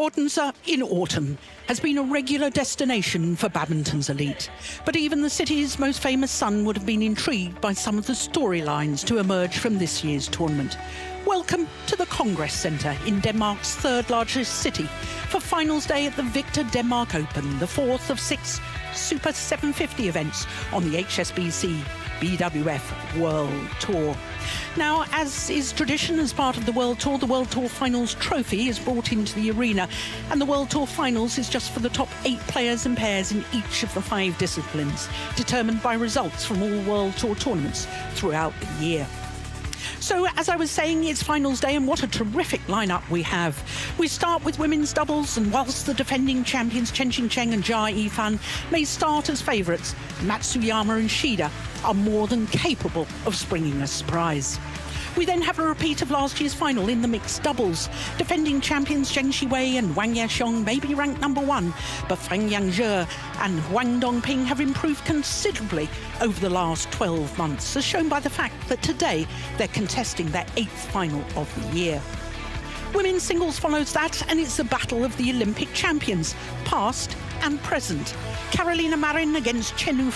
Odense in autumn has been a regular destination for badminton's elite. But even the city's most famous son would have been intrigued by some of the storylines to emerge from this year's tournament. Welcome to the Congress Centre in Denmark's third largest city for finals day at the Victor Denmark Open, the fourth of 6 Super 750 events on the HSBC BWF World Tour. Now, as is tradition as part of the World Tour Finals trophy is brought into the arena, and the World Tour Finals is just for the top 8 players and pairs in each of the 5 disciplines, determined by results from all World Tour tournaments throughout the year. So, as I was saying, it's finals day, and what a terrific lineup we have. We start with women's doubles, and whilst the defending champions Chen and Jia Yifan may start as favourites, Matsuyama and Shida are more than capable of springing a surprise. We then have a repeat of last year's final in the mixed doubles. Defending champions Zheng Shiwei and Wang Yaxiong may be ranked number 1, but Feng Yangzhe and Wang Dongping have improved considerably over the last 12 months, as shown by the fact that today they're contesting their 8th final of the year. Women's singles follows that, and it's the battle of the Olympic champions, past and present. Carolina Marin against Chen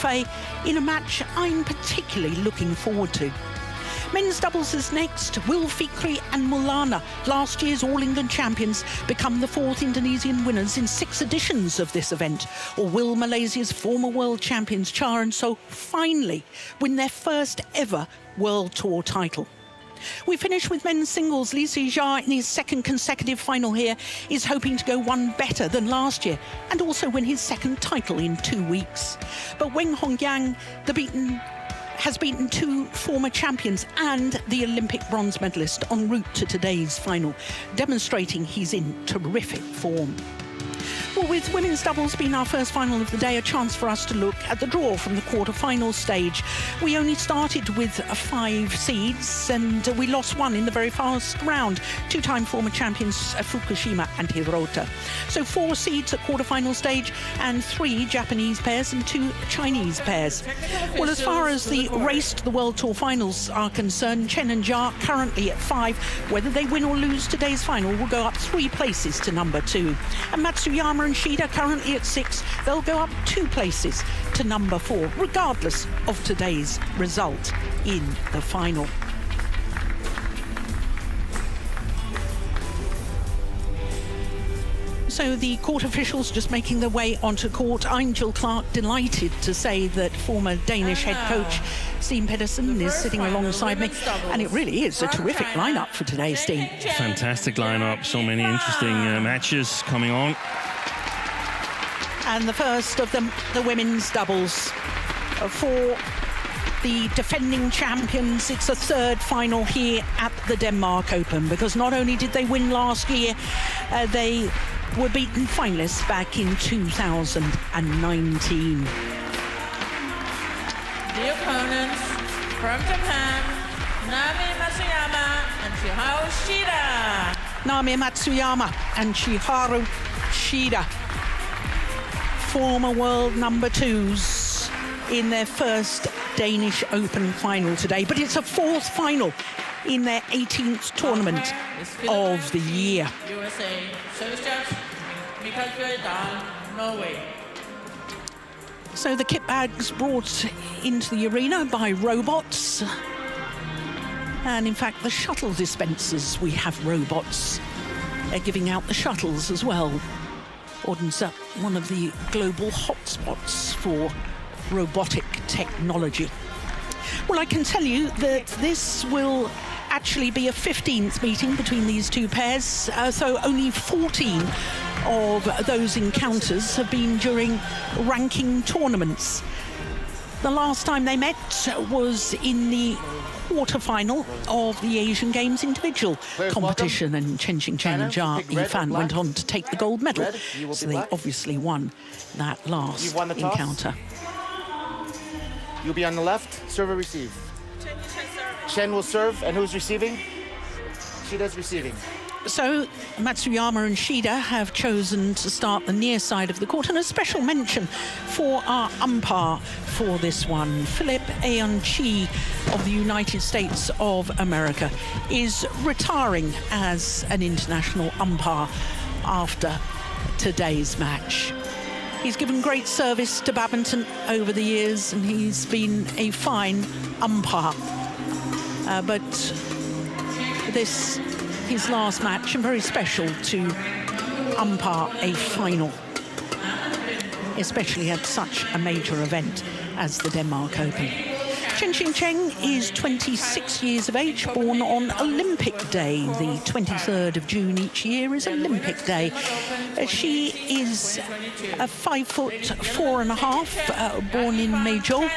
in a match I'm particularly looking forward to. Men's doubles is next. Will Fikri and Maulana, last year's All England champions, become the 4th Indonesian winners in 6 editions of this event? Or will Malaysia's former world champions Cha and So finally win their first ever World Tour title? We finish with men's singles. Li Sijia, in his 2nd consecutive final here, is hoping to go one better than last year and also win his 2nd title in 2 weeks. But Weng Hongyang, has beaten 2 former champions and the Olympic bronze medalist en route to today's final, demonstrating he's in terrific form. Well, with women's doubles being our first final of the day, a chance for us to look at the draw from the quarter-final stage. We only started with 5 seeds, and we lost 1 in the very first round. 2-time former champions Fukushima and Hirota. So 4 seeds at quarter-final stage, and 3 Japanese pairs and 2 Chinese pairs. Well, as far as the race to the World Tour Finals are concerned, Chen and Jia currently at 5. Whether they win or lose today's final will go up 3 places to number 2. And Matsuyama and Shida currently at 6. They'll go up 2 places to number 4, regardless of today's result in the final. So the court officials just making their way onto court. I'm Jill Clark, delighted to say that former Danish head coach Stine Pedersen is sitting alongside me, and it really is a terrific lineup for today, Stine. Fantastic lineup, so many interesting matches coming on. And the first of them, the women's doubles. For the defending champions, it's a 3rd final here at the Denmark Open, because not only did they win last year, they were beaten finalists back in 2019. The opponents from Japan, Naomi Matsuyama and Chiharu Shida. Naomi Matsuyama and Chiharu Shida, former world number 2s in their first Danish Open final today. But it's a 4th final in their 18th tournament of the year. USA, service judge, Mikael Dahl, Norway. So the kit bags brought into the arena by robots. And in fact, the shuttle dispensers, we have robots. They're giving out the shuttles as well. Odense, one of the global hotspots for robotic technology. Well, I can tell you that this will actually be a 15th meeting between these 2 pairs, so only 14 of those encounters have been during ranking tournaments. The last time they met was in the quarter-final of the Asian Games individual competition, and Chen and Jia Yifan went on to take the gold medal, so they obviously won that last encounter. You'll be on the left, serve or receive? Chen will serve, and who's receiving? Shida's receiving. So Matsuyama and Shida have chosen to start the near side of the court, and a special mention for our umpire for this one. Philip Ayon-Chi of the United States of America is retiring as an international umpire after today's match. He's given great service to badminton over the years, and he's been a fine umpire. But this, his last match, and very special to umpire a final, especially at such a major event as the Denmark Open. Chen is 26 years of age, born on Olympic Day. The 23rd of June each year is Olympic Day. She is 5'4½", born in Meizhou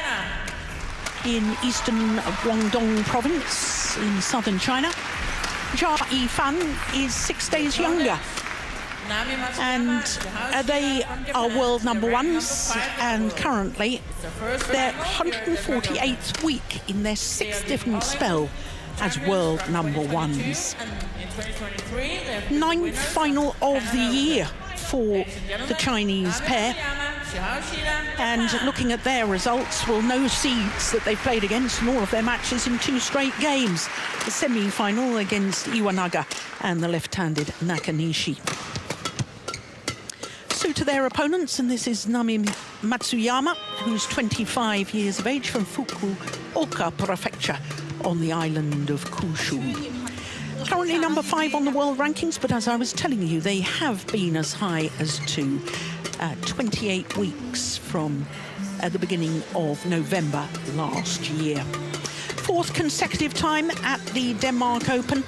in eastern Guangdong province in southern China. Jia Yifan is 6 days younger, and they are world number ones, and currently they're 148th week in their 6th different spell as world number ones. 9th final of the year for the Chinese pair, and looking at their results, well, no seeds that they've played against in all of their matches in 2 straight games. The semi-final against Iwanaga and the left-handed Nakanishi. So to their opponents, and this is Matsuyama, who's 25 years of age, from Fukuoka Prefecture on the island of Kyushu. Currently number 5 on the world rankings, but as I was telling you, they have been as high as to 28 weeks from the beginning of November last year. 4th consecutive time at the Denmark Open.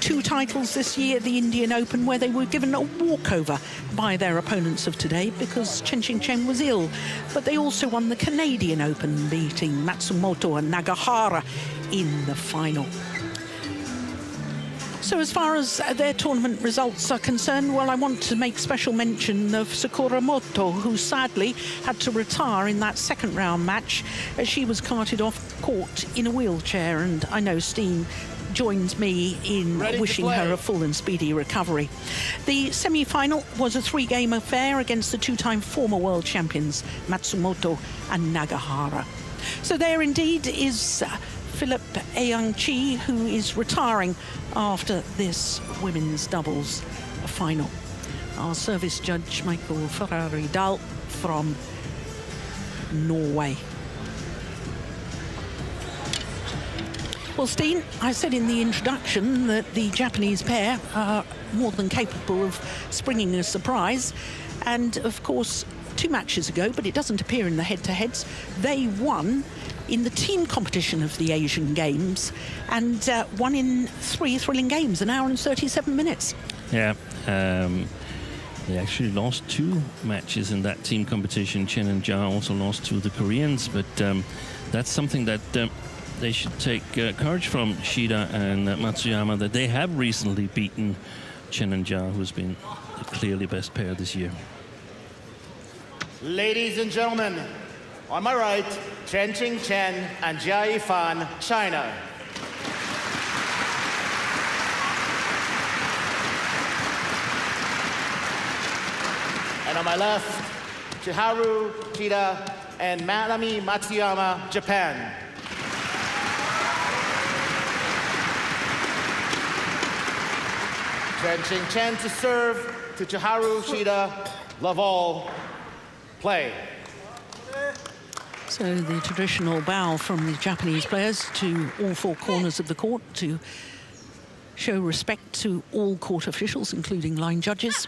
2 titles this year, the Indian Open, where they were given a walkover by their opponents of today because Chen was ill. But they also won the Canadian Open, beating Matsumoto and Nagahara in the final. So as far as their tournament results are concerned, well, I want to make special mention of Sakuramoto, who sadly had to retire in that 2nd round match as she was carted off court in a wheelchair, and I know Steen joins me in wishing her a full and speedy recovery. The semi-final was a 3-game affair against the 2-time former world champions Matsumoto and Nagahara. So there indeed is Philip Ayang-Chi, who is retiring after this women's doubles final. Our service judge, Michael Ferrari-Dahl from Norway. Well, Steen, I said in the introduction that the Japanese pair are more than capable of springing a surprise. And, of course, 2 matches ago, but it doesn't appear in the head-to-heads, they won in the team competition of the Asian Games and won in 3 thrilling games, 1 hour and 37 minutes. Yeah, they actually lost 2 matches in that team competition. Chen and Jia also lost to the Koreans, but that's something that they should take courage from, Shida and Matsuyama, that they have recently beaten Chen and Jia, who's been the clearly best pair this year. Ladies and gentlemen, on my right, Chen and Jia Yifan, China. And on my left, Chiharu Shida and Manami Matsuyama, Japan. Chen to serve to Chiharu Shida. Love all. Play. So the traditional bow from the Japanese players to all 4 corners of the court to show respect to all court officials, including line judges.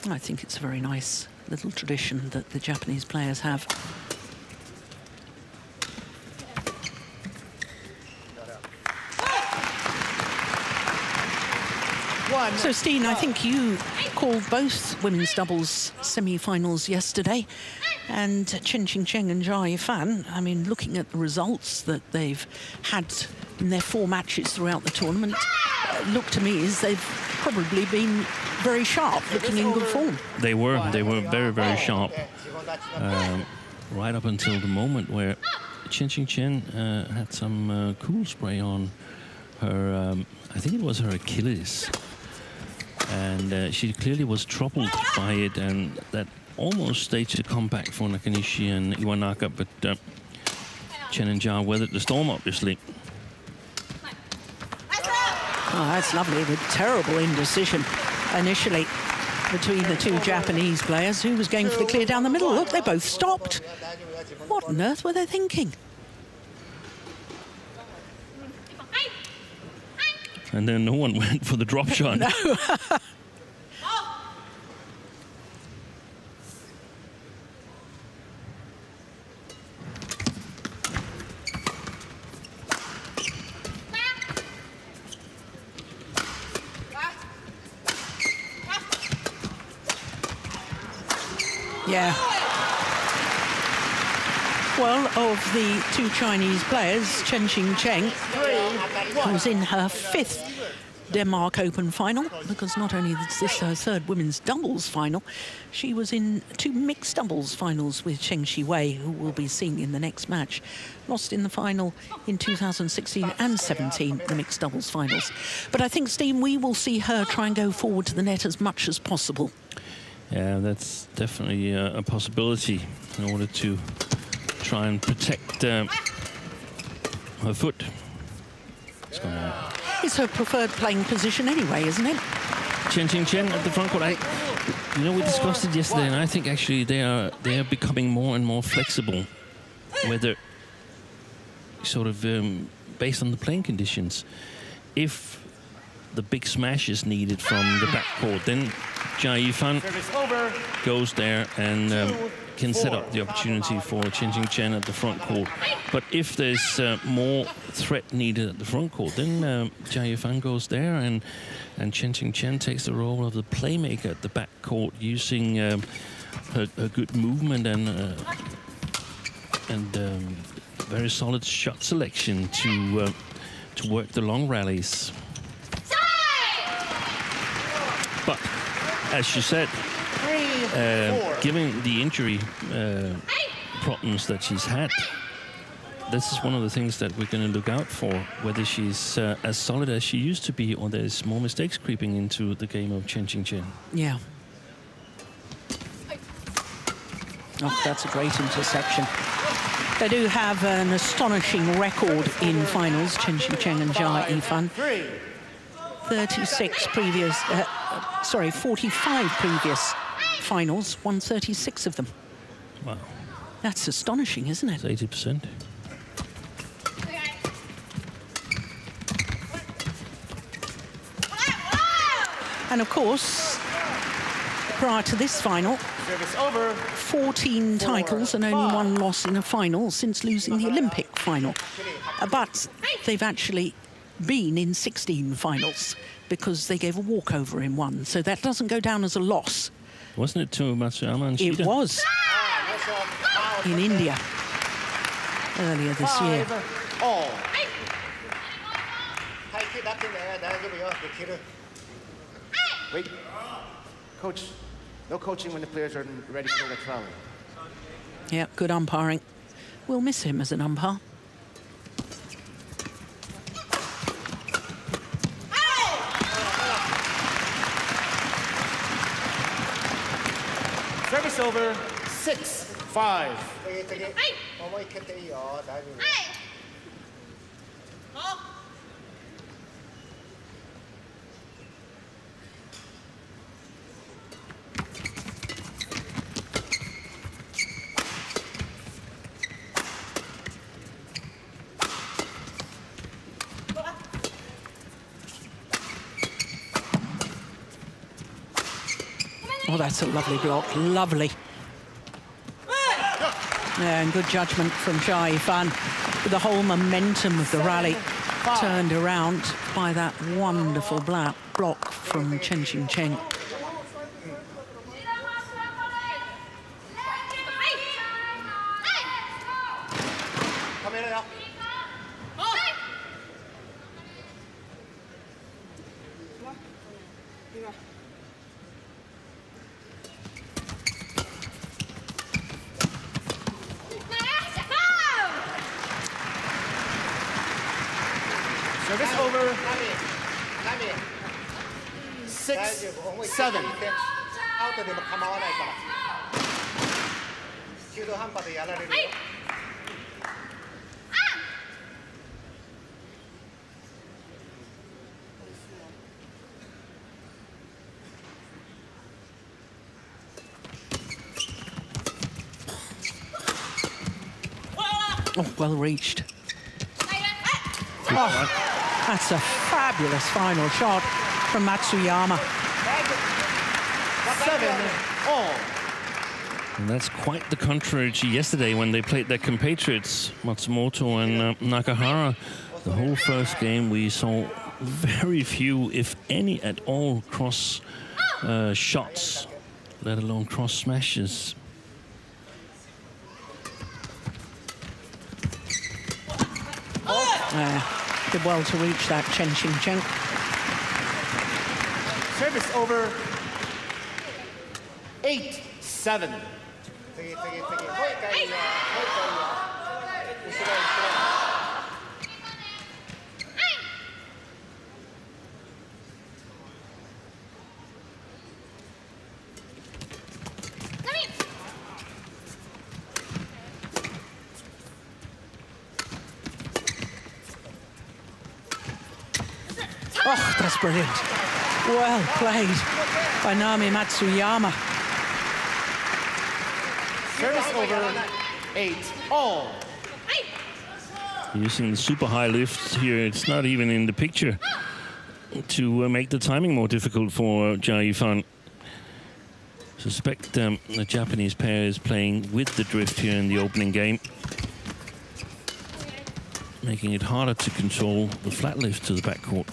I think it's a very nice little tradition that the Japanese players have. So, Steen, I think you called both women's doubles semi-finals yesterday, and Chen and Jia Yifan, I mean, looking at the results that they've had in their 4 matches throughout the tournament, look to me as they've probably been very sharp, looking in good form. They were very, very sharp, right up until the moment where Chen had some cool spray on her, I think it was her Achilles. And she clearly was troubled by it, and that almost staged a comeback for Nakanishi and Iwanaga, but Chen and Jia weathered the storm, obviously. Oh, that's lovely. The terrible indecision initially between the two Japanese players. Who was going for the clear down the middle? Look, they both stopped. What on earth were they thinking? And then no one went for the drop shot. No. Yeah. Well, of the two Chinese players, Chen who's in her 5th Denmark Open final, because not only is this her 3rd women's doubles final, she was in 2 mixed doubles finals with Cheng Shi-wei, who we'll be seeing in the next match. Lost in the final in 2016 and 17, the mixed doubles finals. But I think, Steen, we will see her try and go forward to the net as much as possible. Yeah, that's definitely a possibility in order to try and protect her foot. It's her preferred playing position anyway, isn't it? Chen at the front court. You know, we discussed it yesterday, and I think actually they are becoming more and more flexible, whether sort of based on the playing conditions. If the big smash is needed from the backcourt, then Jia Yifan goes there and can set up the opportunity for Chen at the front court. But if there's more threat needed at the front court, then Jia Yifan goes there, and Chen takes the role of the playmaker at the backcourt, using her good movement and very solid shot selection to work the long rallies. But as you said, given the injury problems that she's had, this is one of the things that we're going to look out for, whether she's as solid as she used to be, or there's more mistakes creeping into the game of Chen. Yeah. Oh, that's a great interception. They do have an astonishing record in finals, Chen and Jia Yifan. 45 previous finals, won 36 of them. Wow. That's astonishing, isn't it? It's 80%. And of course, prior to this final, 14 titles and only 1 loss in a final since losing the Olympic final. But they've actually been in 16 finals because they gave a walkover in 1. So that doesn't go down as a loss. Wasn't it to Matsuyama and Shida? It was. In India earlier this year. Wait. Coach, no coaching when the players are ready for the travel. Yeah, good umpiring. We'll miss him as an umpire. Service over, 6-5. Oh, that's a lovely block, lovely. Yeah, and good judgment from Jia Yifan, with the whole momentum of the rally turned around by that wonderful block from Chen. Service over, 6-7. Oh, well reached. Oh, that's a fabulous final shot from Matsuyama. 7-all. And that's quite the contrary to yesterday when they played their compatriots, Matsumoto and Nakahara. The whole first game we saw very few, if any at all, cross shots, let alone cross smashes. Did well to reach that Chen. Service over. 8-7. Oh, that's brilliant. Well played by Naomi Matsuyama. Service over. 8-all. Using the super high lift here, it's not even in the picture to make the timing more difficult for Jia Yifan. Suspect the Japanese pair is playing with the drift here in the opening game, making it harder to control the flat lift to the backcourt.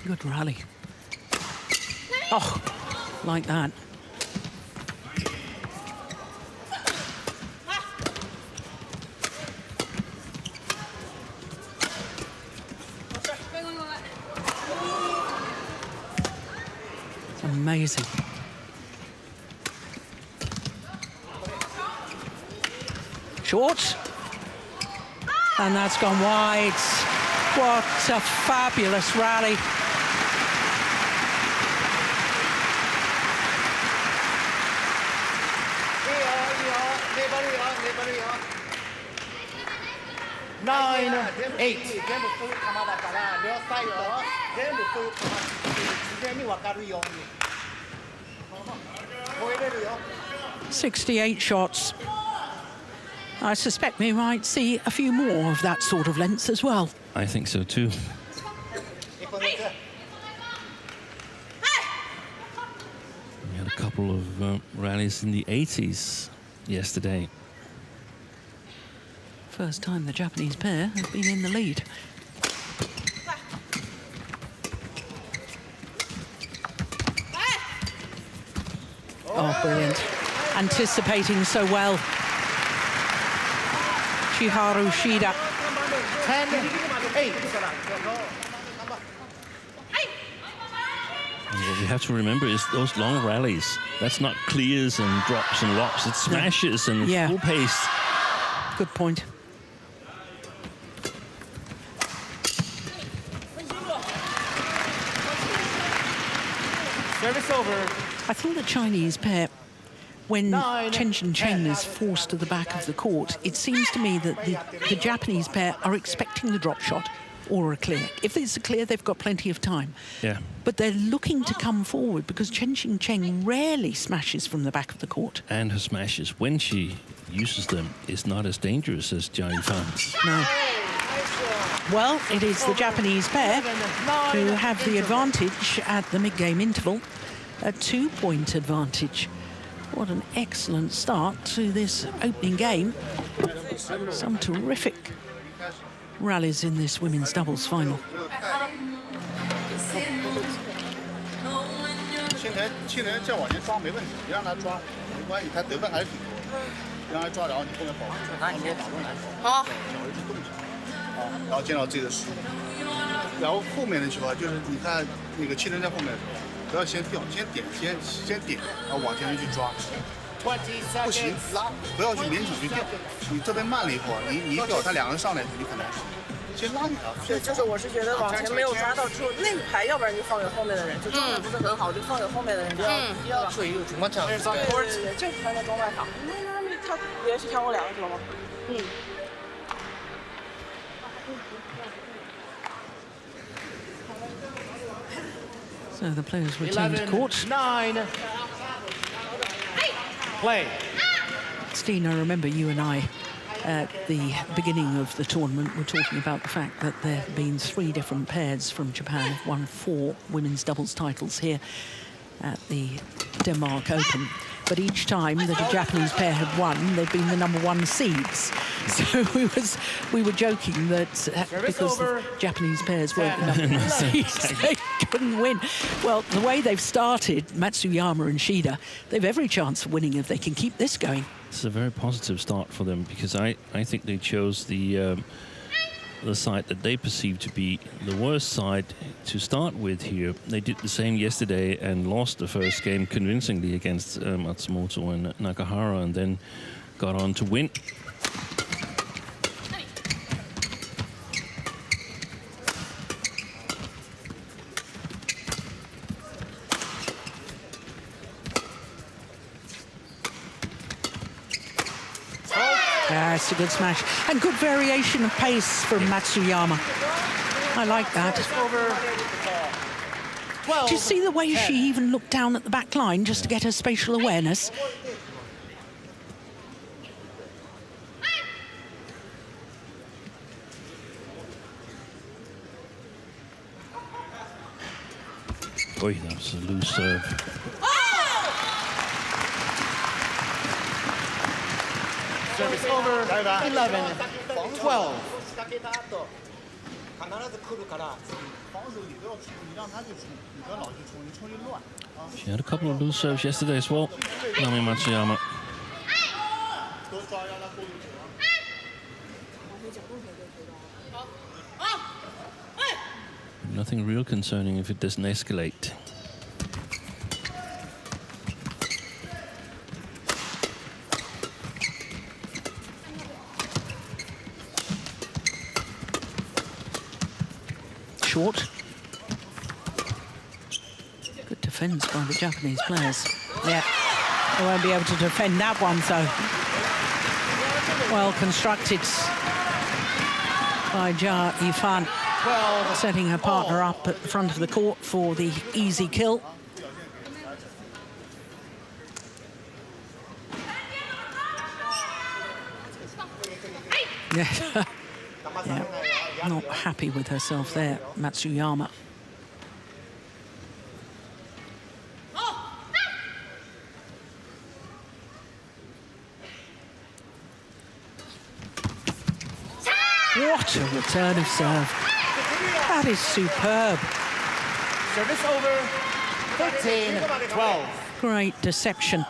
Good rally. Oh, like that. It's amazing. Short. And that's gone wide. What a fabulous rally. Nine, 8. "68 shots. I suspect we might see a few more of that sort of length as well. I think so too. We had a couple of rallies in the 80s yesterday. First time the Japanese pair have been in the lead. Oh, brilliant. Anticipating so well. Shida. 10-8. What we have to remember is those long rallies. That's not clears and drops and lops. It's smashes and Yeah. full pace. Good point. Service over. I think the Chinese pair, when 9, Chen is forced to the back of the court, it seems to me that the Japanese pair are expecting the drop shot or a clear. If it's a clear, they've got plenty of time. Yeah. But they're looking to come forward because Chen rarely smashes from the back of the court. And her smashes, when she uses them, is not as dangerous as Jia Yifan's. No. Well, it is the Japanese pair who have the advantage at the mid-game interval, a 2-point advantage. What an excellent start to this opening game. Some terrific rallies in this women's doubles final. 气人再往前抓没问题，你让他抓没关系，他得分还是挺多的。让他抓，然后你后面保护，他如果打中篮球，好，小孩子动起来，啊，然后见到自己的失误，然后后面的情况就是你看那个气人在后面的时候，不要先掉，先点，先点，然后往前面去抓。不行，拉，不要去勉强去掉。你这边慢了一会儿，你一掉，他两个人上来，你很难受。先拉你啊。对，就是我是觉得往前没有抓到，就那一排，要不然就放给后面的人，就状态不是很好，就放给后面的人，不要追有情况这样。对，这排在中外场，他连续跳过2个球吗？So the players return to court. 9. Play. Stina, I remember you and I at the beginning of the tournament were talking about the fact that there have been 3 different pairs from Japan who've won 4 women's doubles titles here at the Denmark Open. But each time that a Japanese pair had won, they'd been the #1 seeds. So we were joking that because the Japanese pairs weren't the #1 seeds, they couldn't win. Well, the way they've started, Matsuyama and Shida, they've every chance of winning if they can keep this going. It's a very positive start for them because I think they chose the side that they perceive to be the worst side to start with here. They did the same yesterday and lost the first game convincingly against Matsumoto and Nakahara, and then got on to win. It's a good smash. And good variation of pace from Matsuyama. I like that. Do you see the way she even looked down at the back line just to get her spatial awareness? Boy, that was a loose serve. Service over. 11. 12. 防守你不要出，你让他就出，你不要老去出，你出就乱啊。 She had a couple of loose serves yesterday as well. Nami Matsuyama. 多抓让他过入球啊。 Nothing real concerning if it doesn't escalate. Short. Good defence by the Japanese players. Yeah, they won't be able to defend that one, so well constructed by Ja Yifan, setting her partner up at the front of the court for the easy kill. Yeah. Yeah, not happy with herself there, Matsuyama. What a return of serve. That is superb. Service over. 13-12. Great deception.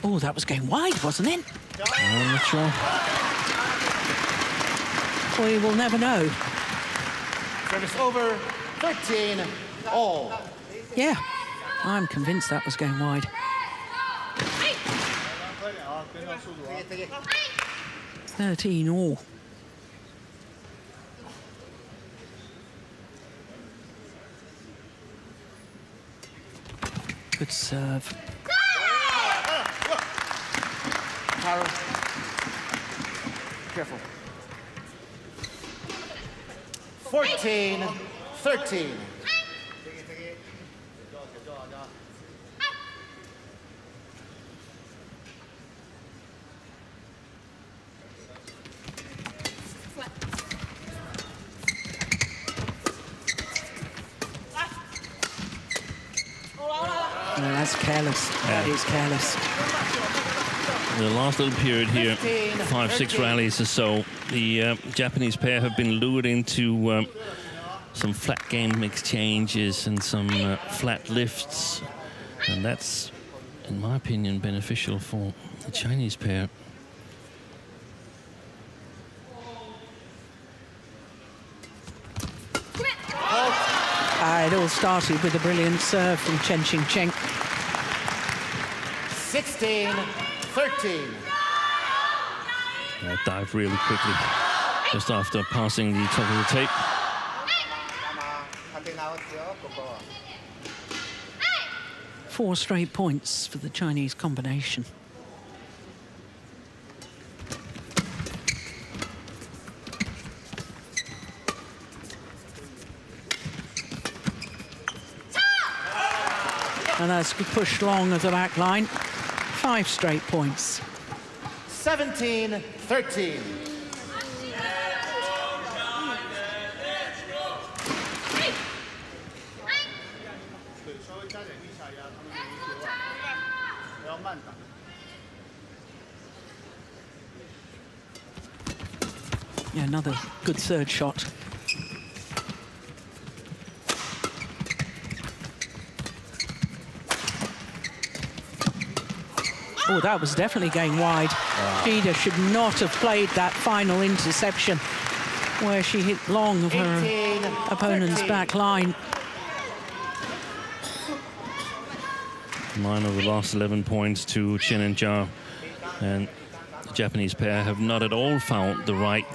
Oh, that was going wide, wasn't it? I'm not sure. We will never know. Service over. 13-all. Yeah, I'm convinced that was going wide. 13-all. Good serve. Haru. Careful. 14-13. No, that's careless. That is careless. The last little period here, 5-6 rallies or so, the Japanese pair have been lured into some flat game exchanges and some flat lifts, and that's, in my opinion, beneficial for the Chinese pair. It all started with a brilliant serve from Chen. 16-13. Dived really quickly just after passing the top of the tape. 4 straight points for the Chinese combination. And that's pushed long of the back line. 5 straight points. 17-13. Yeah, another good third shot. Oh, that was definitely going wide. Shida should not have played that final interception where she hit long of her opponent's back line. 9 of the last 11 points to Chen and Jia. And the Japanese pair have not at all found the right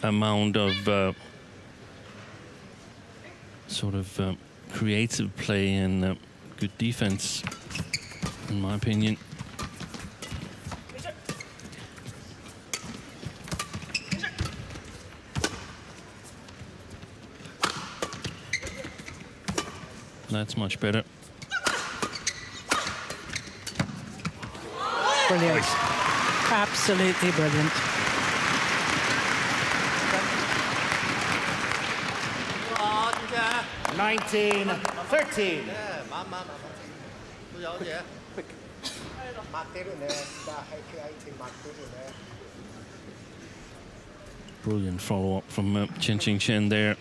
amount of sort of creative play and good defense, in my opinion. That's much better. Brilliant. Absolutely brilliant. Nineteen, 13. Brilliant follow-up from Chen there.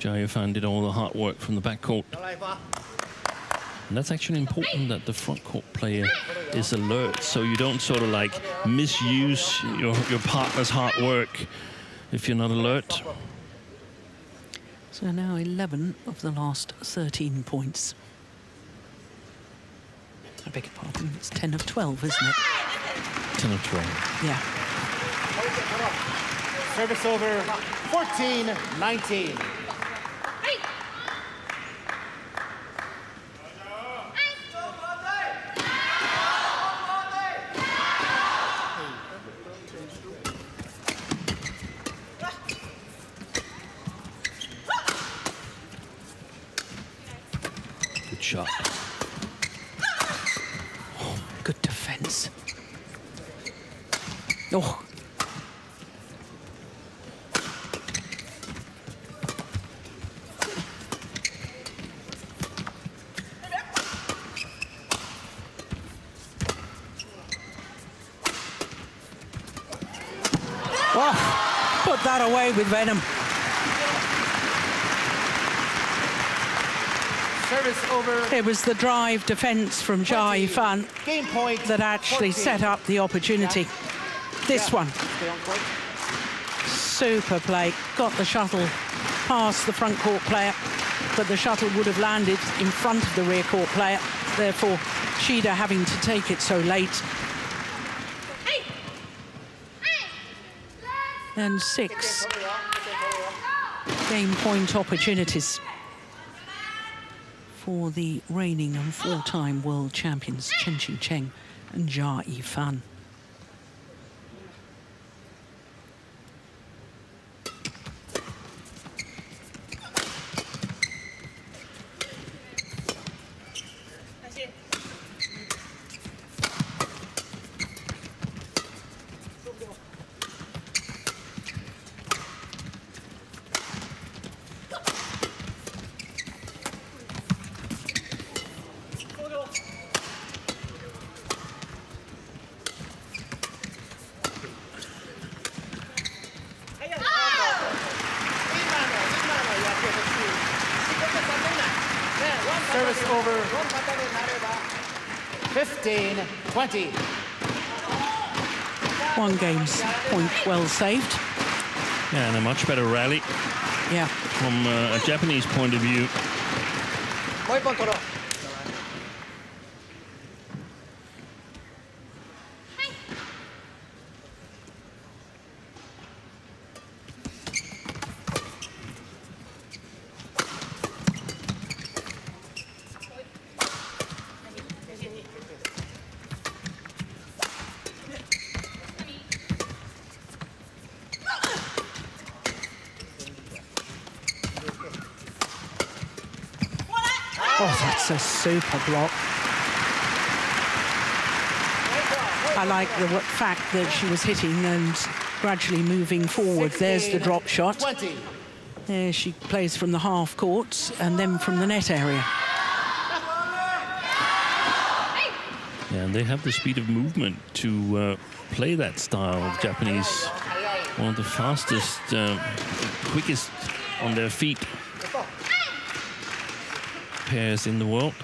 Jia Fan did all the hard work from the backcourt. And that's actually important that the front court player is alert, so you don't sort of like misuse your partner's hard work if you're not alert. So now 11 of the last 13 points. I beg your pardon, it's 10 of 12, isn't it? 10 of 12. Yeah. Service over, 14-19. Good shot. Oh, good defense. Oh. Oh, put that away with venom. Service over. It was the drive defense from Jia Fan Game point. that actually 14. set up the opportunity. This one. Stay on court. Super play. Got the shuttle past the front court player, but the shuttle would have landed in front of the rear court player. Therefore, Shida having to take it so late. And 6 game point opportunities for the reigning and 4-time world champions Chen and Jia Fan. Service over, 15-20. One game's point well saved. Yeah, and a much better rally Yeah. From a Japanese point of view, Oh, that's a super block. I like the fact that she was hitting and gradually moving forward. There's the drop shot. 20. There she plays from the half court and then from the net area. yeah, and they have the speed of movement to play that style of Japanese. One of the fastest, quickest on their feet pairs in the world.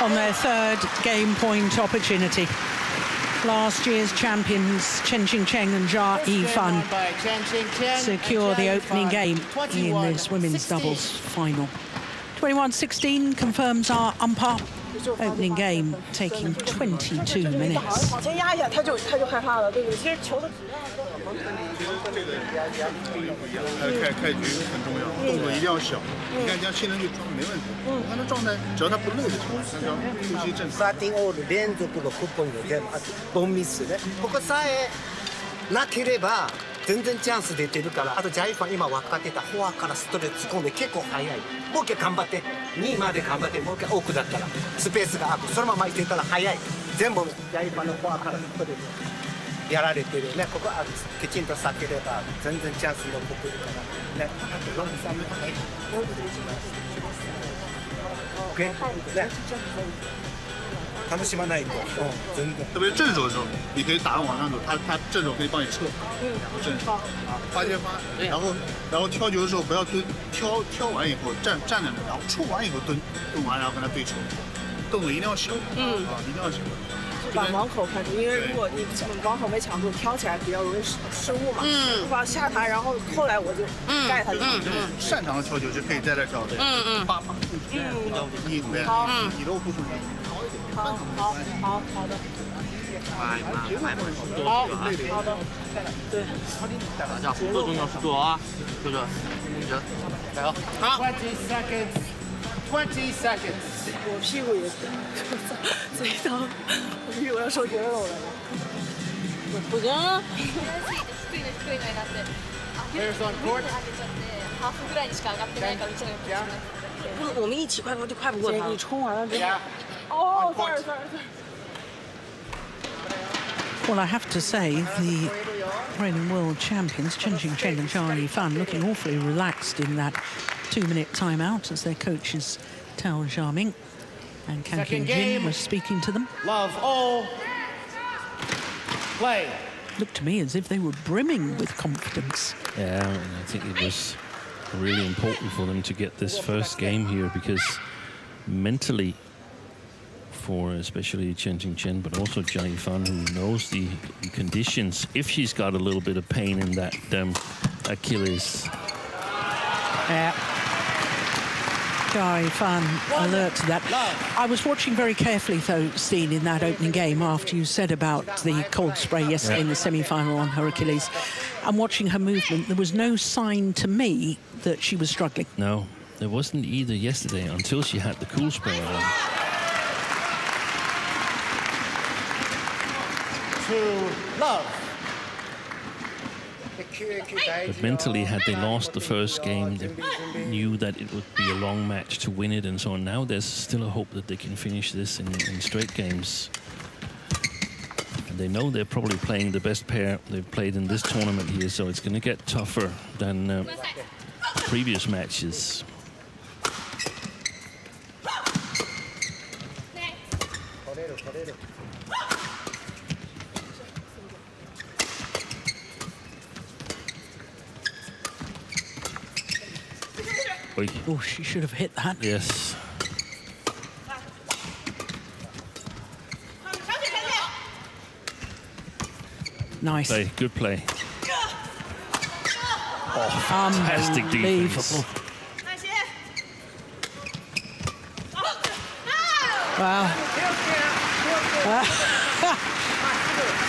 On their third game point opportunity. Last year's champions Chen and Jia Yifan By Chen Qingqian secure and the Jia opening Yifan. game in this women's 21-16. doubles final. 21-16 confirms our umpire. Opening game taking 22 minutes. 往前压一下，他就害怕了，对不对？其实球的质量开局很重要，动作一定要小。你看这样新人就装没问题。我看他状态，只要他不累的情况下，他只要呼吸正常。サーティンオール連続の6本でボンミスね。ここさえなければ全然チャンス出てるから。あとジャイファン今分かってたフォアからストレート突っ込んで結構速い。もう一回頑張って2まで頑張ってもう一回奥だったらスペースが空く。そのままいってたら速い。全部ジャイファンのフォアからストレート。やられてるね、ここはきちんと避ければ全然チャンス残ってるからね。ロングサーブとかね。OK ね。楽しまないと、全然。特别正手的时候，你可以打往上走，他正手可以帮你撤。正手啊，发接发，然后挑球的时候不要蹲，挑完以后站在那，然后出完以后蹲完，然后跟他对球，动作一定要小，一定要小。把网口看住，因为如果你网口没抢住，挑起来比较容易失误嘛。把下台，然后后来我就盖他就。擅长的挑球是可以在这挑的。八八。你怎么样？你都不出来。好的。好的。对。大家合作重要合作啊，就是，加油。好。 20 seconds. 我屁股也，这一刀，我屁股要受绝肉了。不行啊。 Players on court. ハーフぐらいにしか上がってないからうちの不，我们一起快就快不过他。你冲完了之后。 Yeah. 哦 ，sorry。 Well, I have to say, the reigning world champions, Chen and Jia Yifan, looking awfully relaxed in that 2-minute timeout as their coaches Tao Xiaoming and Kan Qingjin were speaking to them. Love all. Play. Looked to me as if they were brimming with confidence. Yeah, I think it was really important for them to get this first game here because mentally, for especially Chen, but also Jia Yifan, who knows the conditions, if she's got a little bit of pain in that Achilles. Jia Yifan alert to that. I was watching very carefully, though, Steen, in that opening game after you said about the cold spray yesterday in the semi-final on her Achilles. And watching her movement, there was no sign to me that she was struggling. No, there wasn't either yesterday until she had the cool spray on. To love. But mentally, had they lost the first game, they knew that it would be a long match to win it and so on. Now there's still a hope that they can finish this in straight games. And they know they're probably playing the best pair they've played in this tournament here, so it's going to get tougher than previous matches. Oh, she should have hit that. Yes. Nice. Good play. Oh, fantastic defense. Wow.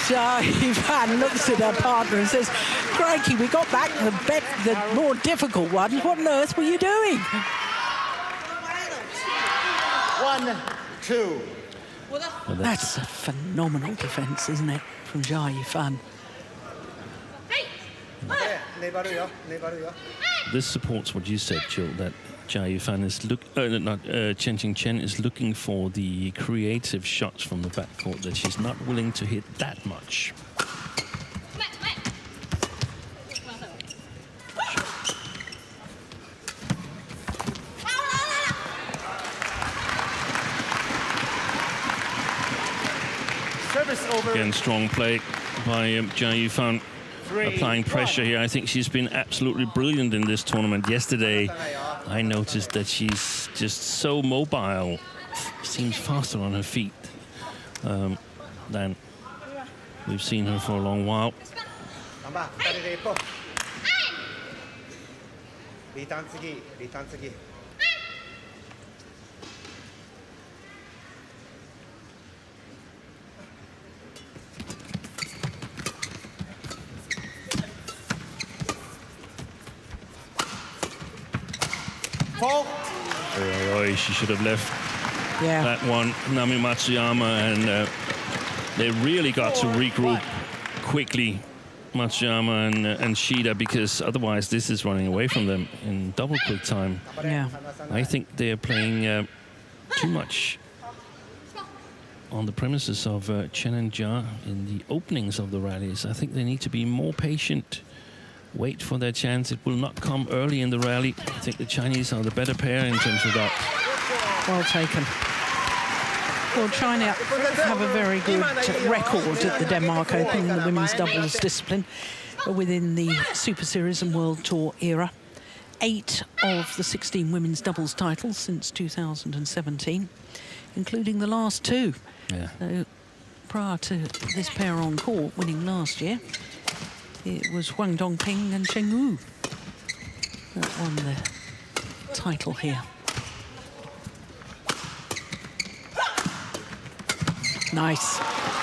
Ivan looks at her partner and says, crikey, we got back the more difficult ones. What on earth were you doing? 1-2. Well, That's a phenomenal defence, isn't it, from Jia Yifan? this supports what you said, Jill, that Jia Yifan is Chen is looking for the creative shots from the backcourt that she's not willing to hit that much. Service over. Again, strong play by Jia Yifan. Applying pressure here. I think she's been absolutely brilliant in this tournament. Yesterday, I noticed that she's just so mobile, seems faster on her feet than we've seen her for a long while. She should have left that one, Nami Matsuyama, and they really got to regroup quickly, Matsuyama and Shida, because otherwise this is running away from them in double quick time. Yeah. I think they're playing too much on the premises of Chen and Jia in the openings of the rallies. I think they need to be more patient, wait for their chance. It will not come early in the rally. I think the Chinese are the better pair in terms of that. Well taken. Well, China have a very good record at the Denmark Open in the women's doubles discipline within the Super Series and World Tour era. 8 of the 16 women's doubles titles since 2017, including the last 2. Yeah. So prior to this pair on court winning last year, it was Huang Dongping and Cheng Wu that won the title here. Nice,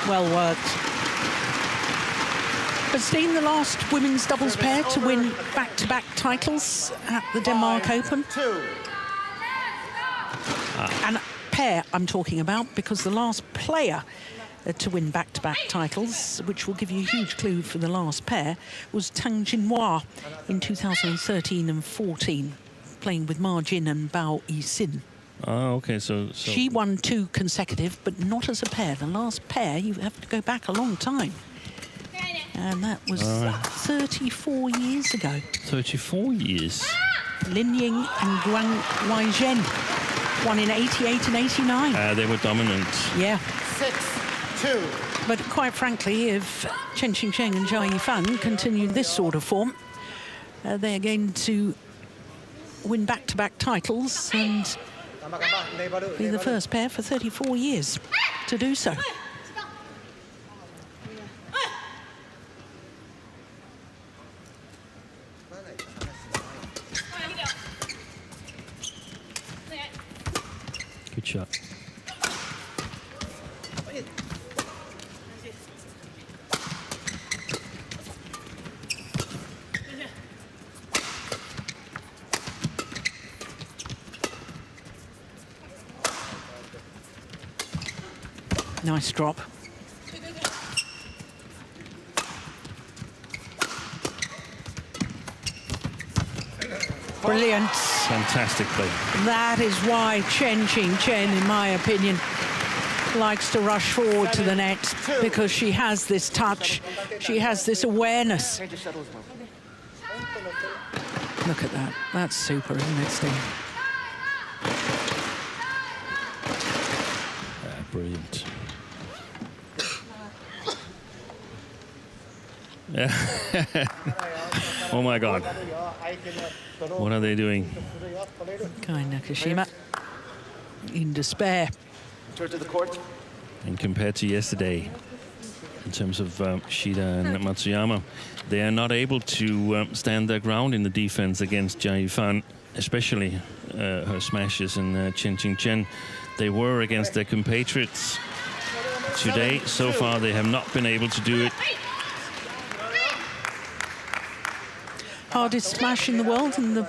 well worked. Christine, the last women's doubles pair to win back-to-back titles at the Denmark Open. And pair I'm talking about, because the last player to win back-to-back titles, which will give you a huge clue for the last pair, was Tang Jinhua in 2013 and 14, playing with Ma Jin and Bao Yixin. Oh, okay, so... She won 2 consecutive, but not as a pair. The last pair, you have to go back a long time. And that was 34 years ago. 34 years? Lin Ying and Guang Weizhen won in 88 and 89. They were dominant. Yeah. 6-2. But quite frankly, if Chen Qingchen and Jia Yifan continue this sort of form, they're going to win back-to-back titles and be the first pair for 34 years to do so. Good shot. Nice drop. Brilliant. Fantastic play. That is why Chen Qingchen, in my opinion, likes to rush forward to the net, because she has this touch, she has this awareness. Look at that. That's super, isn't it, Steve? Brilliant. Oh my God. What are they doing? Kai Nakashima in despair. Turn to the court. And compared to yesterday, in terms of Shida and Matsuyama. They are not able to stand their ground in the defense against Jia Yifan, especially her smashes and Chen. They were against their compatriots today. So far, they have not been able to do it. Hardest smash in the world in the...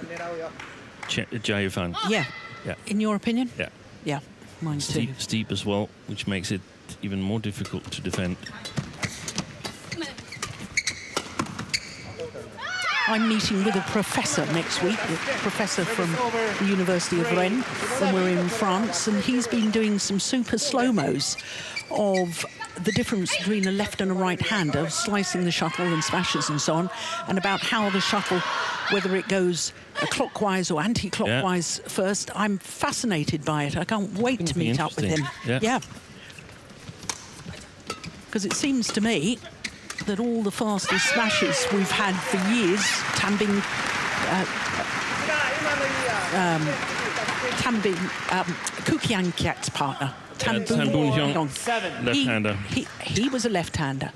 Jia Yifan. Yeah. Yeah. In your opinion? Yeah. Yeah, mine too. Steep as well, which makes it even more difficult to defend. I'm meeting with a professor next week, a professor from the University of Rennes, when we're in France, and he's been doing some super slow-mos of the difference between a left and a right hander, slicing the shuttle and smashes and so on, and about how the shuttle, whether it goes clockwise or anti-clockwise first. I'm fascinated by it. I can't wait to meet up with him. Yeah. Because it seems to me that all the fastest smashes we've had for years, Kukiankiat's partner, Tan Boon-hyung, left-hander. He was a left-hander.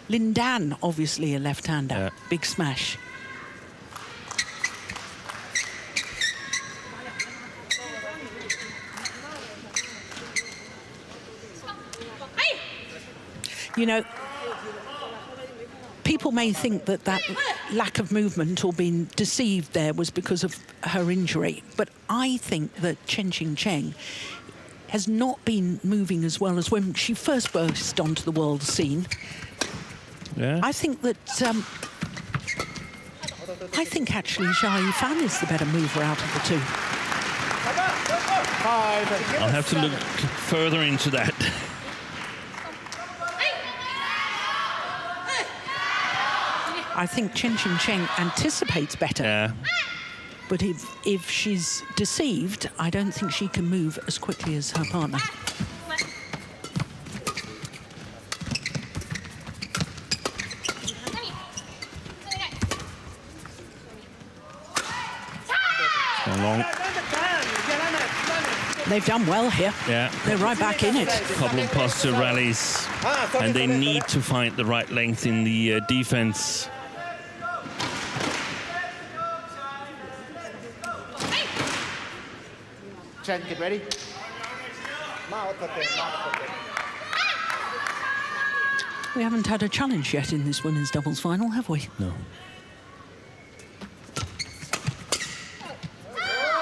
Lin Dan, obviously a left-hander. Yeah. Big smash. You know, people may think that that lack of movement or being deceived there was because of her injury, but I think that Chen has not been moving as well as when she first burst onto the world scene. Yeah. I think that actually Jia Yifan is the better mover out of the two. I'll have to look further into that. I think Chen anticipates better. Yeah. But if she's deceived, I don't think she can move as quickly as her partner. Long. They've done well here. Yeah. They're right back in it. A couple of positive rallies, and they need to find the right length in the defense. Chen, get ready. We haven't had a challenge yet in this women's doubles final, have we? No.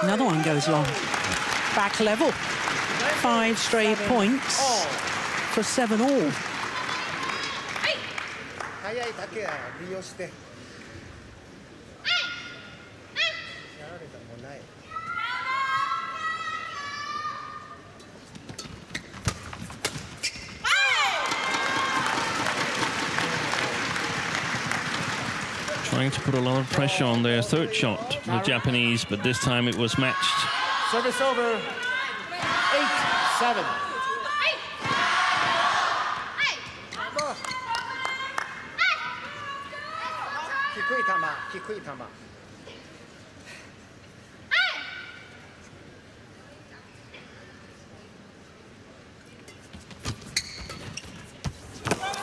Another one goes long. Back level. 5 straight points for 7-all. Trying to put a lot of pressure on their third shot, the Japanese, but this time it was matched. Service over. 8-7.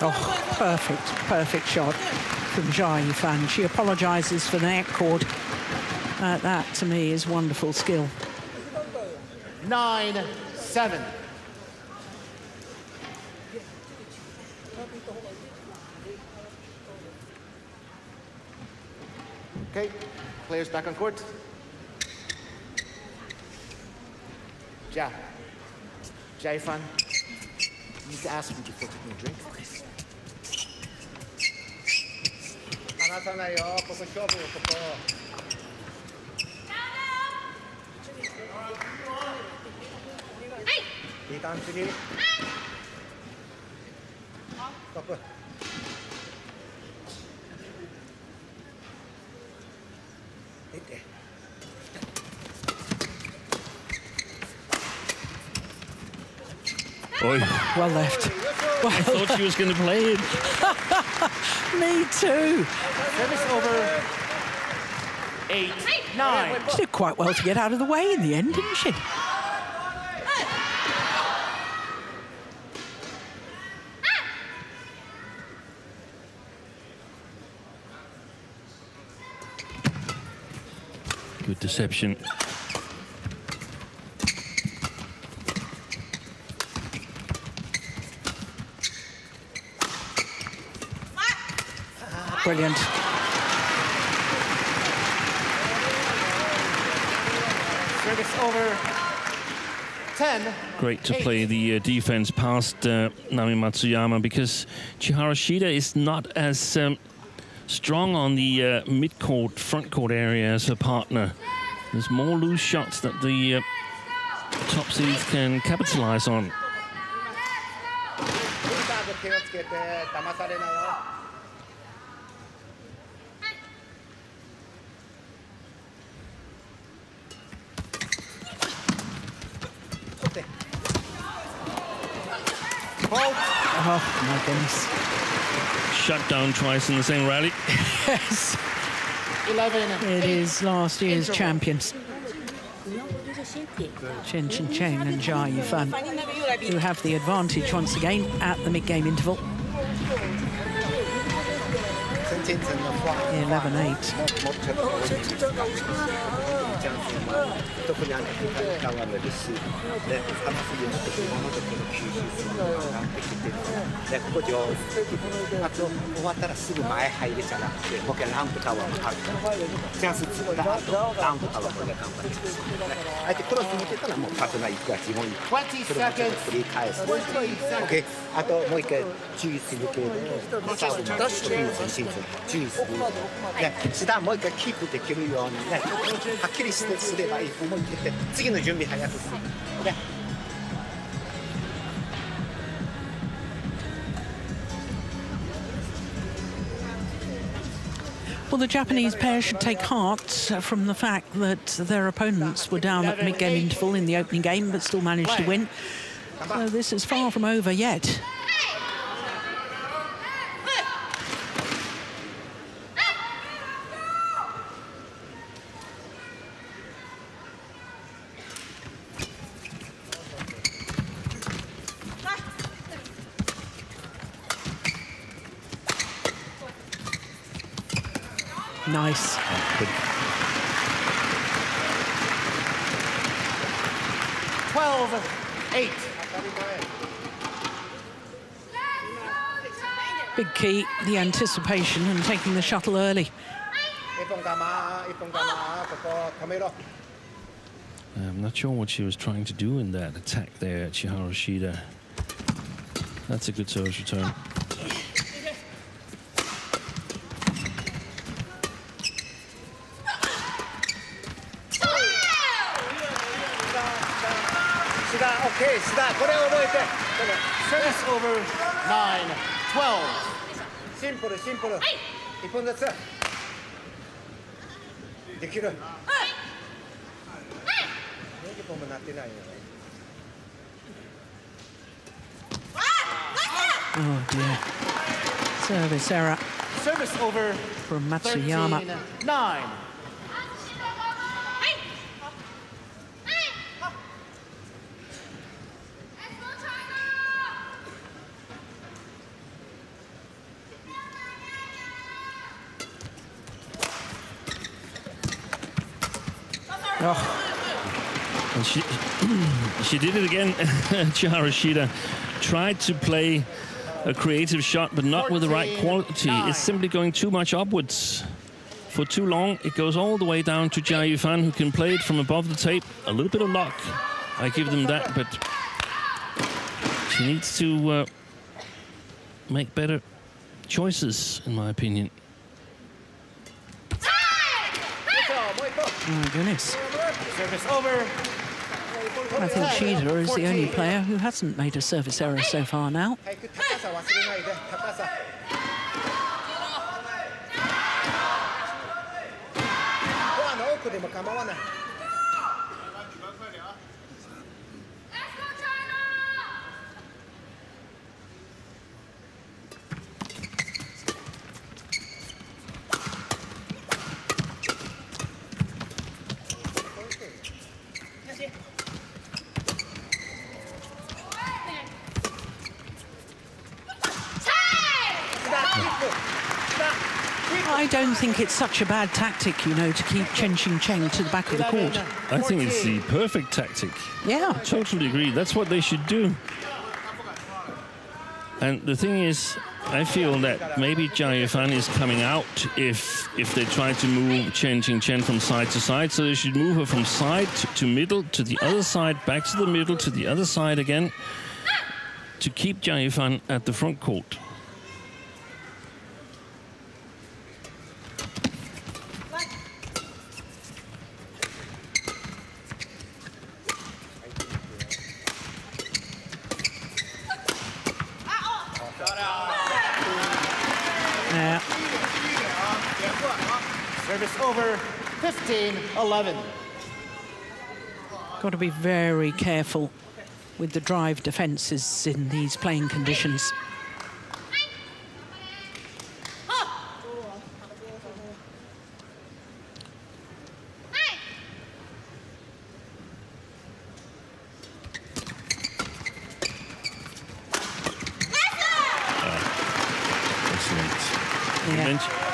Oh, perfect shot from Jia Yifan. She apologises for the neck cord. That, to me, is wonderful skill. 9-7. Okay, players back on court. Jia Yifan, you need to ask me before taking a drink. Oy. Well left. I thought she was going to play it. Me too. Service over. 8-9. She did quite well to get out of the way in the end, didn't she? Good deception. Brilliant. Service over 10. Great to play the defense past Naomi Matsuyama, because Chihara Shida is not as strong on the mid-court, front-court area as her partner. There's more loose shots that the top seeds can capitalize on. Oh, my goodness. Shut down twice in the same rally. Yes. 11. It is last year's champions, Chen and Jia Yifan, who have the advantage once again at the mid-game interval. 11-8. 特に空がるし、で、話すようになってくるものとこの吸収するのが上がってきてるから、で、ここ上手。あと終わったらすぐ前入れじゃなくて、もう一回ラウンドタワーもあるから、チャンスつった後、ラウンドタワーこれで頑張って。相手クロス見てたらもうパートナー行くわ、自分行く。それもちょっと繰り返す。OK。あともう一回注意するけど、サーブも注意する。ね、下もう一回キープできるようにね、はっきりしてすればいい。思い切って次の準備早くする。ね。Well, the Japanese pair should take heart from the fact that their opponents were down at mid-game interval in the opening game, but still managed to win. So this is far from over yet. Nice. Good. 12-8. Big key, the anticipation and taking the shuttle early. I'm not sure what she was trying to do in that attack there at Chihara Shida. That's a good service return. Okay, stop. Service over 9-12. Simple. 一本ずつ。できる。20本もなってないよ。Oh dear. Service error. Service over from Matsuyama. 13-9. Oh. And she did it again. Chihara Shida tried to play a creative shot, but not with the right quality. It's simply going too much upwards for too long. It goes all the way down to Jia Yifan, who can play it from above the tape. A little bit of luck, I give them that, but she needs to make better choices, in my opinion. Oh, my goodness. Service over. I think Shida is the only player who hasn't made a service error so far now. I don't think it's such a bad tactic, you know, to keep Chen Cheng to the back of the court. I think it's the perfect tactic. Yeah. Totally agree. That's what they should do. And the thing is, I feel that maybe Jia Yifan is coming out if they try to move Chen from side to side. So they should move her from side to middle, to the other side, back to the middle, to the other side again, to keep Jia Yifan at the front court. Service over, 15-11. Got to be very careful with the drive defences in these playing conditions.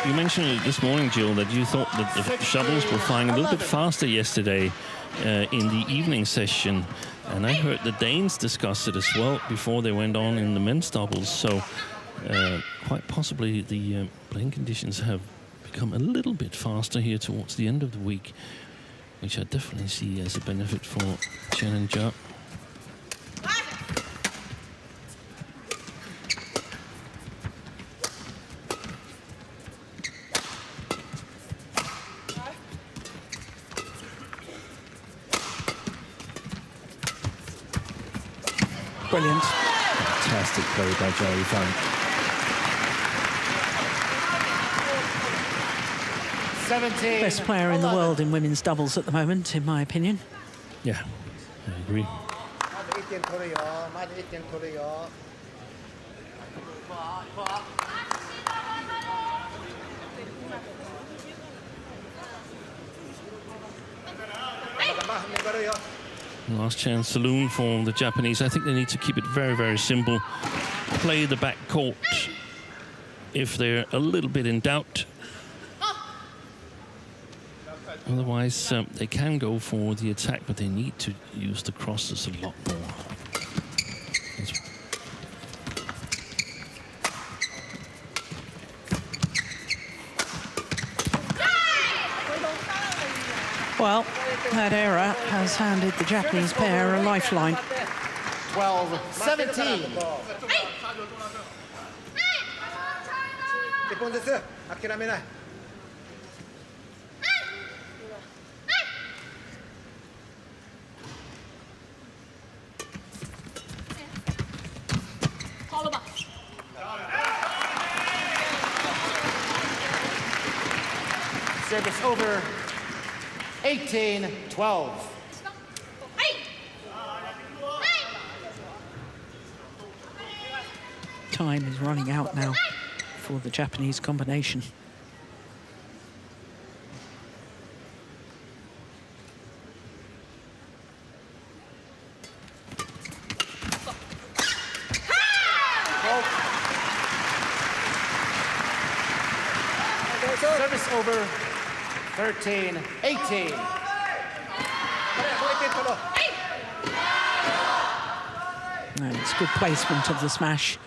You mentioned this morning, Jill, that you thought that the shovels were flying a little bit faster yesterday in the evening session. And I heard the Danes discuss it as well before they went on in the men's doubles. So quite possibly the playing conditions have become a little bit faster here towards the end of the week, which I definitely see as a benefit for Chen and Jia. Brilliant. Fantastic play by Jia Yifan. 17. Best player in the world in women's doubles at the moment, in my opinion. Yeah, I agree. Last chance saloon for the Japanese. I think they need to keep it very, very simple. Play the back court if they're a little bit in doubt. Otherwise, they can go for the attack, but they need to use the crosses a lot more. Well, that error has handed the Japanese pair a lifeline. 12-17. Service over, 18-12. Time is running out now for the Japanese combination. Service over, 13-18. No, it's good placement of the smash.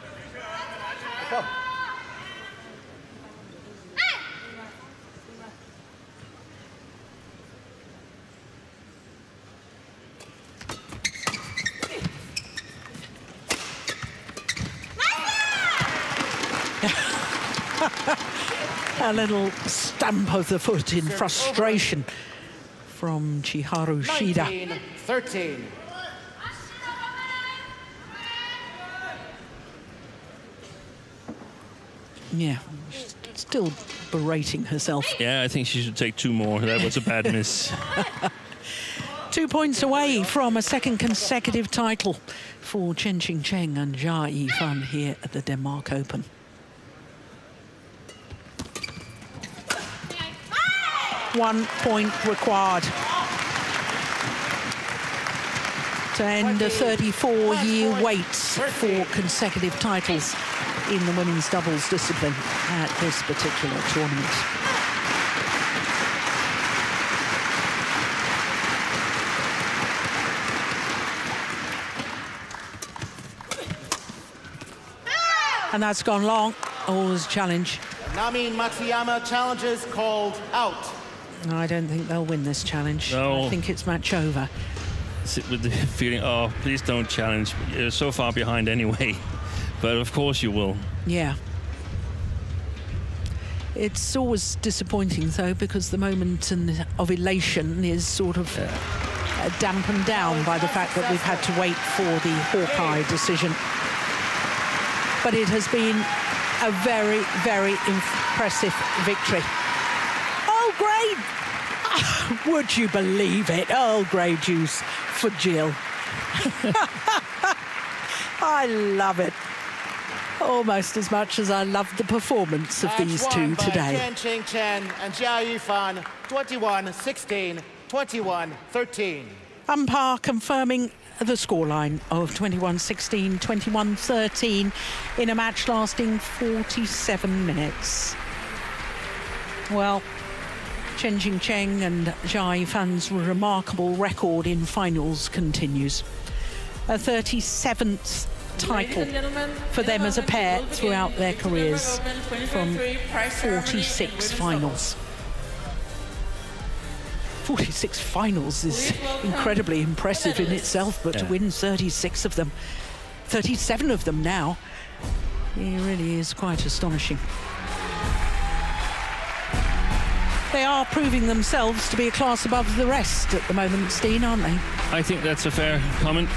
A little stamp of the foot in frustration from Chiharu Shida. 19-13. Yeah, she's still berating herself. Yeah, I think she should take two more. That was a bad miss. 2 points away from a second consecutive title for Chen Qingcheng and Jia Yifan here at the Denmark Open. One point required to end a 34-year wait for consecutive titles in the women's doubles discipline at this particular tournament. And that's gone long. Always challenge. Nami Matsuyama challenges called out. I don't think they'll win this challenge. No. I think it's match over. Sit with the feeling, oh, please don't challenge. You're so far behind anyway. But of course you will. Yeah. It's always disappointing, though, because the moment of elation is sort of dampened down by the fact that we've had to wait for the Hawkeye decision. But it has been a very, very impressive victory. Earl Grey! Would you believe it? Earl Grey juice for Jill. I love it. Almost as much as I love the performance of these two today. Chen and Jia Yifan, 21-16, 21-13. Umpire confirming the scoreline of 21-16, 21-13 in a match lasting 47 minutes. Well, Chen Qingchen and Jia Yifan's remarkable record in finals continues. A 37th title for them as a pair throughout their careers from 46 finals. 46 finals is incredibly impressive in itself, but to win 36 of them, 37 of them now, it really is quite astonishing. They are proving themselves to be a class above the rest at the moment, Steen, aren't they? I think that's a fair comment.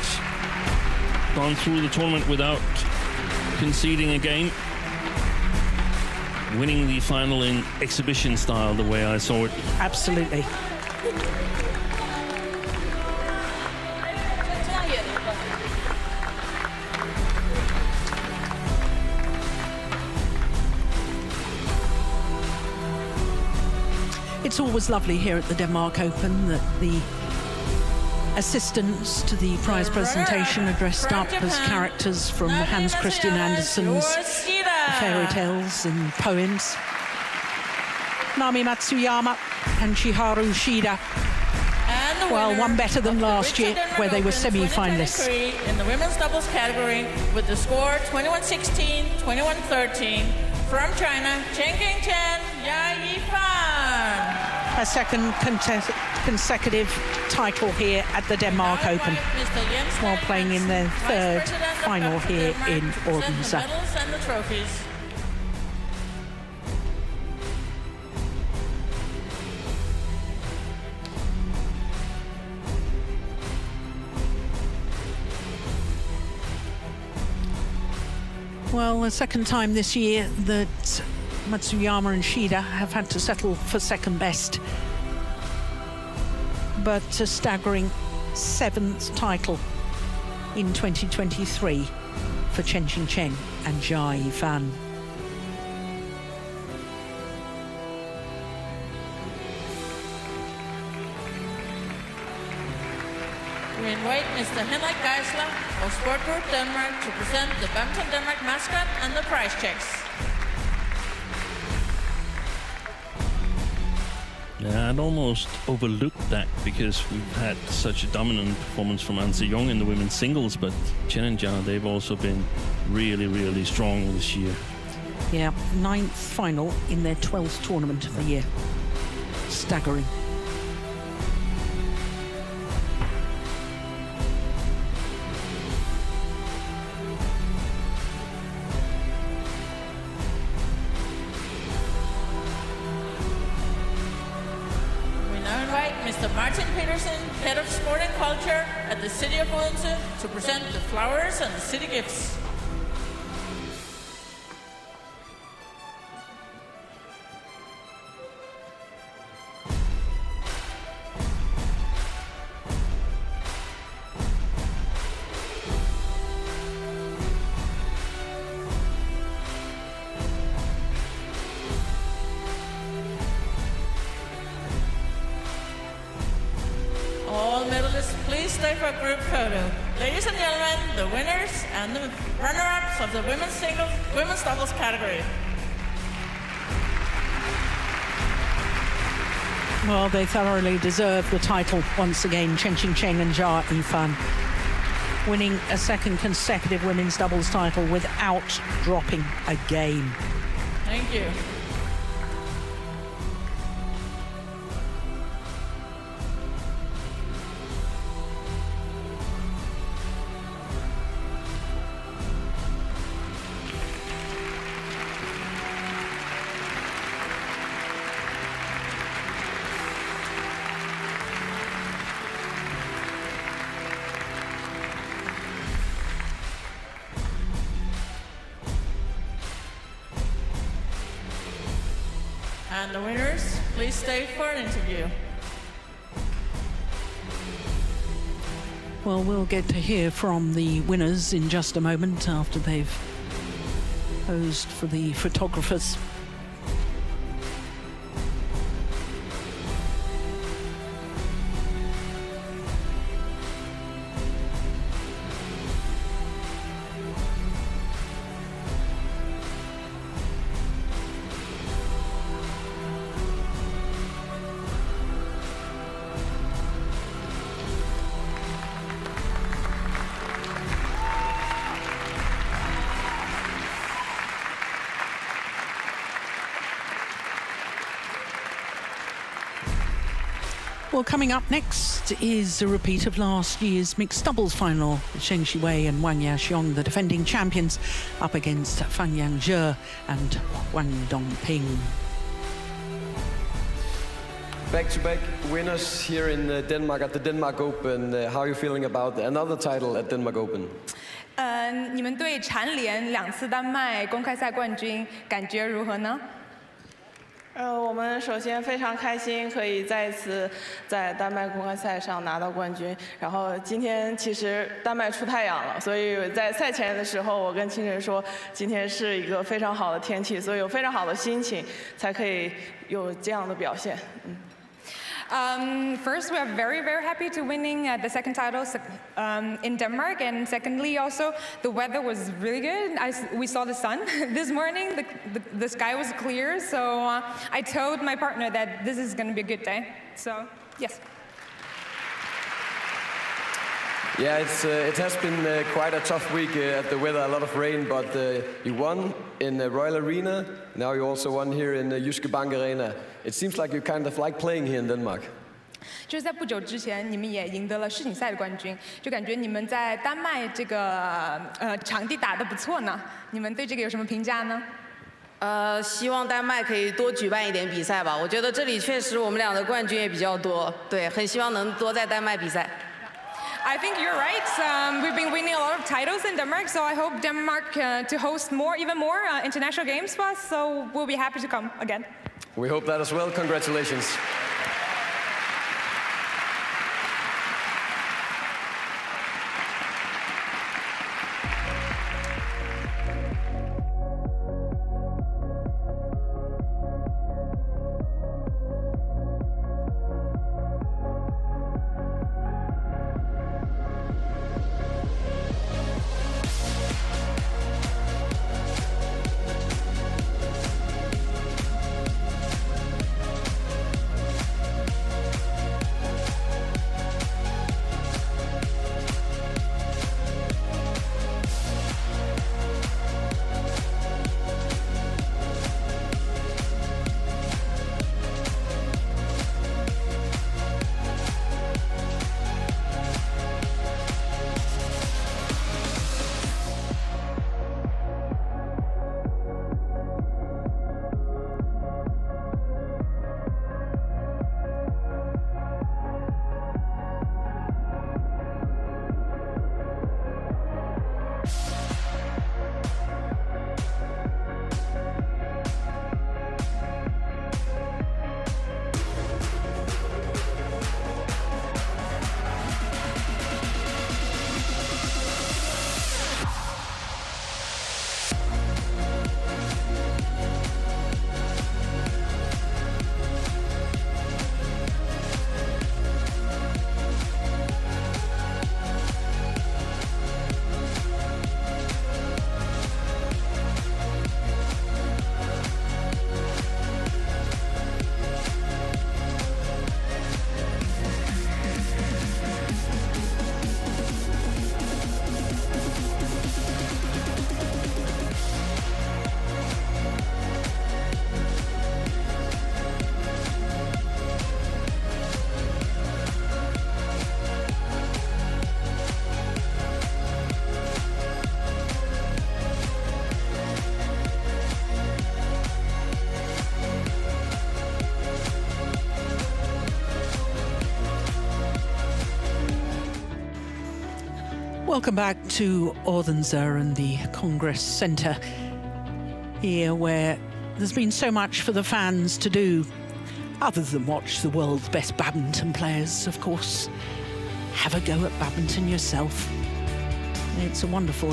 Gone through the tournament without conceding a game. Winning the final in exhibition style, the way I saw it. Absolutely. It's always lovely here at the Denmark Open that the assistants to the prize presentation are dressed up as characters from Hans Christian Andersen's fairy tales and poems. Nami Matsuyama and Chiharu Shida, well, one better than last year, where they were semi-finalists. In the women's doubles category with the score 21-16, 21-13 from China, Chen Qingchen, Jia Yifan. A second consecutive title here at the Denmark Open, while playing in their third final here in Odense. Medals and the trophies. Well, the second time this year that Matsuyama and Shida have had to settle for second best. But a staggering 7th title in 2023 for Chen Qingchen and Jia Yifan. We invite Mr. Henrik Geisler of Sport Group Denmark to present the Badminton Denmark mascot and the prize checks. Yeah, I'd almost overlooked that because we've had such a dominant performance from An Se-young in the women's singles, but Chen and Jia, they've also been really, really strong this year. Yeah, 9th final in their 12th tournament of the year. Staggering. Head of Sport and Culture at the City of Odense, to present the flowers and the city gifts. All gold medalists, please stay for a group photo. Ladies and gentlemen, the winners and the runner-ups of the women's doubles category. Well, they thoroughly deserve the title once again, Chen and Jia Yifan, winning a second consecutive women's doubles title without dropping a game. Thank you. And the winners, please stay for an interview. Well, we'll get to hear from the winners in just a moment after they've posed for the photographers. Well, coming up next is a repeat of last year's mixed doubles final. Sheng Shiwei and Wang Yaxiong, the defending champions, up against Fan Yangzhe and Wang Dongping. Back-to-back winners here in Denmark at the Denmark Open. How are you feeling about another title at Denmark Open? 你们队蝉联2次丹麦公开赛冠军，感觉如何呢？ 我们首先非常开心，可以再一次在丹麦公开赛上拿到冠军。然后今天其实丹麦出太阳了，所以在赛前的时候，我跟清晨说，今天是一个非常好的天气，所以有非常好的心情，才可以有这样的表现。First, we are very, very happy to winning the second title in Denmark, and secondly, also the weather was really good. We saw the sun this morning. The sky was clear, so I told my partner that this is going to be a good day. So, yes. Yeah, it has been quite a tough week at the weather, a lot of rain, but you won in the Royal Arena. Now you also won here in the Jyske Bank Arena. It seems like you kind of like playing here in Denmark. 就是在不久之前，你们也赢得了世锦赛的冠军，就感觉你们在丹麦这个场地打得不错呢。你们对这个有什么评价呢？希望丹麦可以多举办一点比赛吧。我觉得这里确实我们俩的冠军也比较多，对，很希望能多在丹麦比赛。 I think you're right. We've been winning a lot of titles in Denmark, so I hope Denmark to host even more international games for us. So we'll be happy to come again. We hope that as well. Congratulations. Welcome back to Odense and the Congress Centre here, where there's been so much for the fans to do other than watch the world's best badminton players, of course. Have a go at badminton yourself. It's a wonderful area.